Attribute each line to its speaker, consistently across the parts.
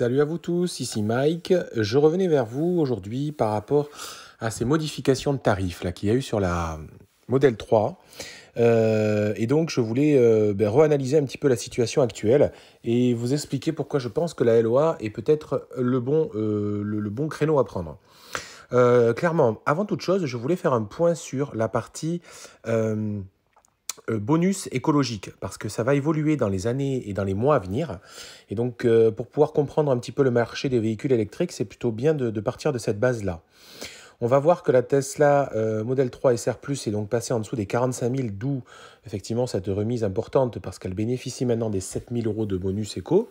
Speaker 1: Salut à vous tous, ici Mike. Je revenais vers vous aujourd'hui par rapport à ces modifications de tarifs là qu'il y a eu sur la Model 3. Et donc je voulais reanalyser un petit peu la situation actuelle et vous expliquer pourquoi je pense que la LOA est peut-être le bon créneau à prendre. Clairement, avant toute chose, je voulais faire un point sur la partie bonus écologique, parce que ça va évoluer dans les années et dans les mois à venir. Et donc, pour pouvoir comprendre un petit peu le marché des véhicules électriques, c'est plutôt bien de partir de cette base-là. On va voir que la Tesla Model 3 SR Plus est donc passée en dessous des 45 000, d'où effectivement cette remise importante, parce qu'elle bénéficie maintenant des 7 000 euros de bonus éco.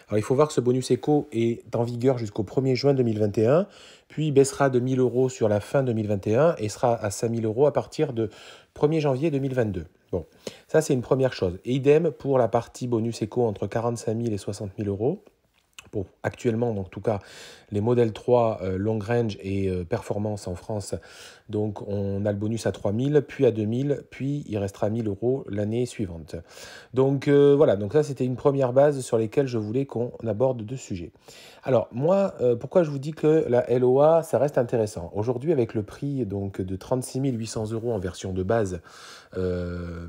Speaker 1: Alors, il faut voir que ce bonus éco est en vigueur jusqu'au 1er juin 2021, puis il baissera de 1 000 euros sur la fin 2021 et sera à 5 000 euros à partir de 1er janvier 2022. Bon, ça c'est une première chose. Et idem pour la partie bonus éco entre 45 000 et 60 000 euros. Bon, actuellement, en tout cas, les modèles 3 long range et performance en France, donc on a le bonus à 3 000, puis à 2 000, puis il restera 1 000 euros l'année suivante. Donc voilà, donc ça c'était une première base sur laquelle je voulais qu'on aborde deux sujets. Alors moi, pourquoi je vous dis que la LOA, ça reste intéressant. Aujourd'hui, avec le prix donc, de 36 800 euros en version de base, euh,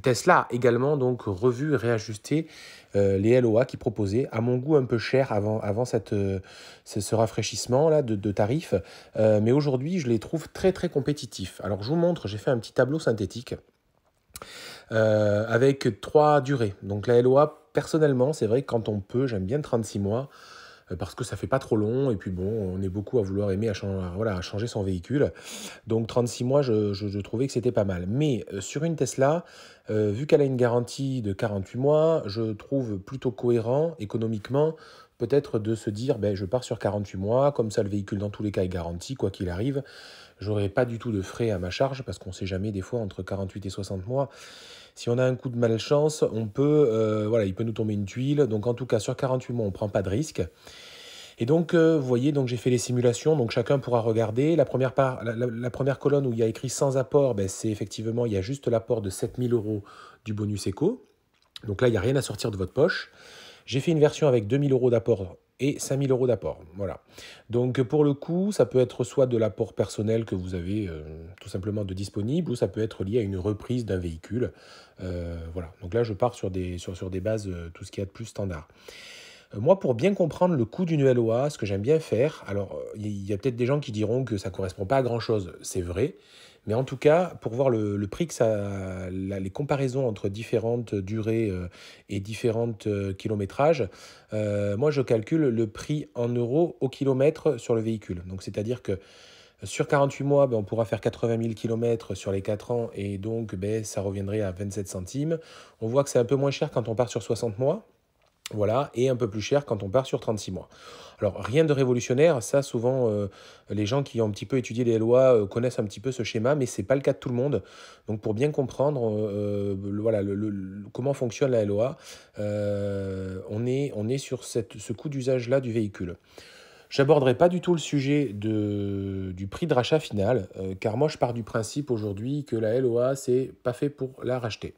Speaker 1: Tesla a également donc revu et réajusté les LOA qui proposaient, à mon goût un peu cher avant ce rafraîchissement là de tarifs, mais aujourd'hui je les trouve très très compétitifs. Alors je vous montre, j'ai fait un petit tableau synthétique avec trois durées. Donc la LOA, personnellement, c'est vrai que quand on peut, j'aime bien 36 mois parce que ça fait pas trop long et puis bon, on est beaucoup à vouloir aimer à changer son véhicule. Donc 36 mois, je trouvais que c'était pas mal. Mais sur une Tesla, vu qu'elle a une garantie de 48 mois, je trouve plutôt cohérent économiquement peut-être de se dire ben, je pars sur 48 mois, comme ça le véhicule dans tous les cas est garanti, quoi qu'il arrive. J'aurai pas du tout de frais à ma charge parce qu'on sait jamais des fois entre 48 et 60 mois. Si on a un coup de malchance, voilà, il peut nous tomber une tuile. Donc en tout cas sur 48 mois, on prend pas de risque. Et donc, vous voyez, donc j'ai fait les simulations, donc chacun pourra regarder. La première colonne où il y a écrit sans apport, ben, c'est effectivement, il y a juste l'apport de 7 000 euros du bonus éco. Donc là, il n'y a rien à sortir de votre poche. J'ai fait une version avec 2 000 euros d'apport et 5 000 euros d'apport. Voilà. Donc pour le coup, ça peut être soit de l'apport personnel que vous avez tout simplement de disponible, ou ça peut être lié à une reprise d'un véhicule. Voilà. Donc là, je pars sur sur des bases, tout ce qu'il y a de plus standard. Moi, pour bien comprendre le coût d'une LOA, ce que j'aime bien faire, alors il y a peut-être des gens qui diront que ça ne correspond pas à grand-chose, c'est vrai, mais en tout cas, pour voir le prix que les comparaisons entre différentes durées et différentes kilométrages, moi je calcule le prix en euros au kilomètre sur le véhicule. Donc c'est-à-dire que sur 48 mois, ben, on pourra faire 80 000 km sur les 4 ans et donc ben, ça reviendrait à 27 centimes. On voit que c'est un peu moins cher quand on part sur 60 mois. Voilà, et un peu plus cher quand on part sur 36 mois. Alors, rien de révolutionnaire, ça, souvent, les gens qui ont un petit peu étudié les lois connaissent un petit peu ce schéma, mais ce n'est pas le cas de tout le monde. Donc, pour bien comprendre voilà, comment fonctionne la LOA, on est sur ce coût d'usage-là du véhicule. J'aborderai pas du tout le sujet du prix de rachat final, car moi, je pars du principe aujourd'hui que la LOA, c'est pas fait pour la racheter.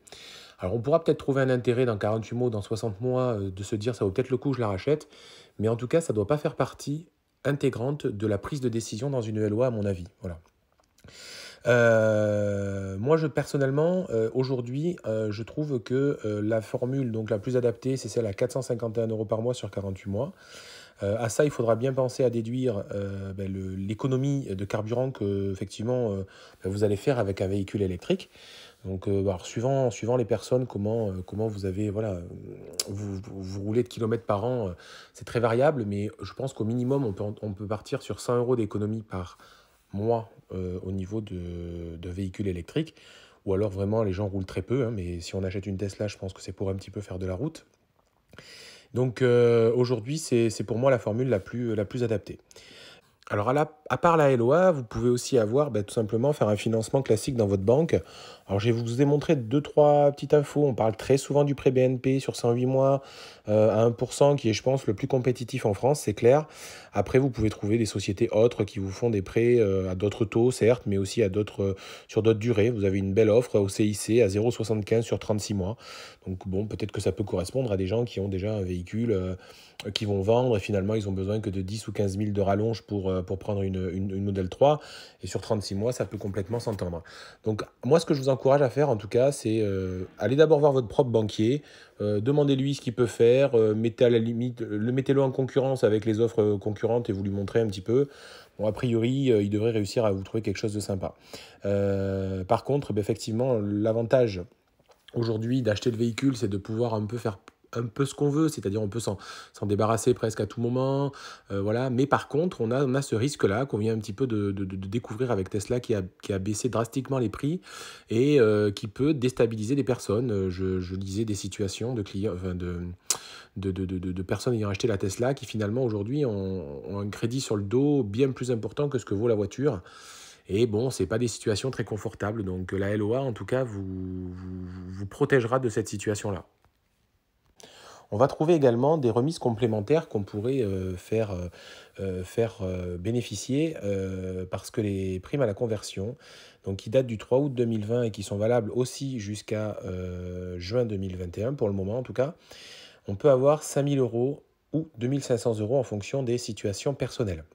Speaker 1: Alors on pourra peut-être trouver un intérêt dans 48 mois ou dans 60 mois de se dire ça vaut peut-être le coup, je la rachète, mais en tout cas ça ne doit pas faire partie intégrante de la prise de décision dans une LOA à mon avis. Voilà. Moi, personnellement, aujourd'hui, je trouve que la formule donc, la plus adaptée, c'est celle à 451 euros par mois sur 48 mois. À ça, il faudra bien penser à déduire l'économie de carburant que effectivement vous allez faire avec un véhicule électrique. Donc, alors, suivant les personnes, comment vous avez, voilà, vous roulez de kilomètres par an, c'est très variable, mais je pense qu'au minimum, on peut partir sur 100 euros d'économie par mois au niveau de véhicules électriques. Ou alors vraiment, les gens roulent très peu, hein, mais si on achète une Tesla, je pense que c'est pour un petit peu faire de la route. Donc aujourd'hui, c'est pour moi la formule la plus adaptée. Alors à part la LOA, vous pouvez aussi avoir, bah, tout simplement faire un financement classique dans votre banque. Alors je vous ai montré deux trois petites infos. On parle très souvent du prêt BNP sur 108 mois à 1%, qui est, je pense, le plus compétitif en France, c'est clair. Après, vous pouvez trouver des sociétés autres qui vous font des prêts à d'autres taux, certes, mais aussi sur d'autres durées. Vous avez une belle offre au CIC à 0,75 sur 36 mois. Donc bon, peut-être que ça peut correspondre à des gens qui ont déjà un véhicule qui vont vendre et finalement ils ont besoin que de 10 ou 15 000 de rallonge pour prendre une Model 3 et sur 36 mois ça peut complètement s'entendre. Donc moi ce que je vous encourage à faire en tout cas c'est aller d'abord voir votre propre banquier, demandez-lui ce qu'il peut faire, mettez à la limite, mettez-le en concurrence avec les offres concurrentes et vous lui montrez un petit peu. Bon, a priori, il devrait réussir à vous trouver quelque chose de sympa. Par contre, effectivement, l'avantage aujourd'hui d'acheter le véhicule, c'est de pouvoir un peu faire un peu ce qu'on veut, c'est-à-dire on peut s'en débarrasser presque à tout moment, voilà. Mais par contre, on a ce risque-là qu'on vient un petit peu de découvrir avec Tesla qui a baissé drastiquement les prix et qui peut déstabiliser des personnes. Je lisais des situations de clients, enfin de personnes ayant acheté la Tesla qui finalement aujourd'hui ont un crédit sur le dos bien plus important que ce que vaut la voiture. Et bon, c'est pas des situations très confortables. Donc la LOA, en tout cas, vous protégera de cette situation-là. On va trouver également des remises complémentaires qu'on pourrait faire bénéficier parce que les primes à la conversion, donc qui datent du 3 août 2020 et qui sont valables aussi jusqu'à juin 2021 pour le moment en tout cas, on peut avoir 5 000 euros ou 2 500 euros en fonction des situations personnelles.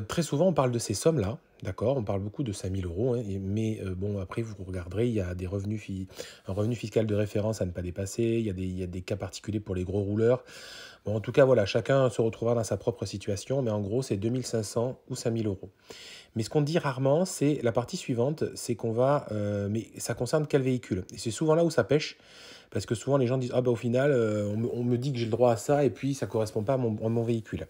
Speaker 1: Très souvent, on parle de ces sommes-là, d'accord? On parle beaucoup de 5 000 euros, hein, mais bon, après, vous regarderez, il y a un revenu fiscal de référence à ne pas dépasser, il y a des cas particuliers pour les gros rouleurs. Bon, en tout cas, voilà, chacun se retrouvera dans sa propre situation, mais en gros, c'est 2 500 ou 5 000 euros. Mais ce qu'on dit rarement, c'est la partie suivante, c'est qu'on va... mais ça concerne quel véhicule? Et c'est souvent là où ça pêche, parce que souvent les gens disent, ah bah au final, on me dit que j'ai le droit à ça, et puis ça ne correspond pas à mon véhicule.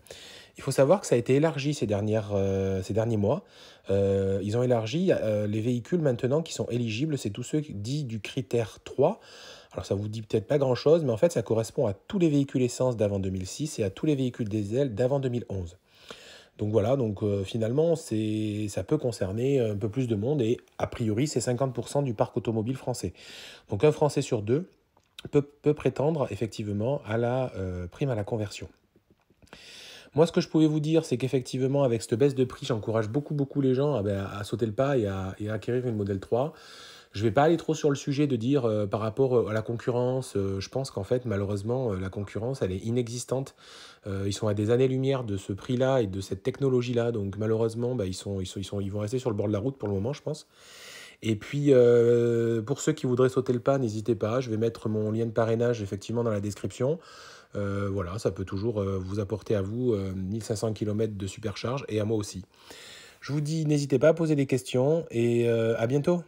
Speaker 1: Il faut savoir que ça a été élargi ces derniers mois. Ils ont élargi les véhicules maintenant qui sont éligibles, c'est tous ceux dits du critère 3. Alors ça vous dit peut-être pas grand-chose, mais en fait ça correspond à tous les véhicules essence d'avant 2006 et à tous les véhicules diesel d'avant 2011. Donc voilà, donc finalement ça peut concerner un peu plus de monde et a priori c'est 50% du parc automobile français. Donc un Français sur deux peut prétendre effectivement à la prime à la conversion. Moi, ce que je pouvais vous dire, c'est qu'effectivement, avec cette baisse de prix, j'encourage beaucoup les gens à sauter le pas et à acquérir une Model 3. Je ne vais pas aller trop sur le sujet de dire par rapport à la concurrence. Je pense qu'en fait, malheureusement, la concurrence, elle est inexistante. Ils sont à des années-lumière de ce prix-là et de cette technologie-là. Donc malheureusement, ils vont rester sur le bord de la route pour le moment, je pense. Et puis, pour ceux qui voudraient sauter le pas, n'hésitez pas. Je vais mettre mon lien de parrainage effectivement dans la description. Voilà, ça peut toujours vous apporter à vous 1500 km de supercharge et à moi aussi. Je vous dis, n'hésitez pas à poser des questions et à bientôt.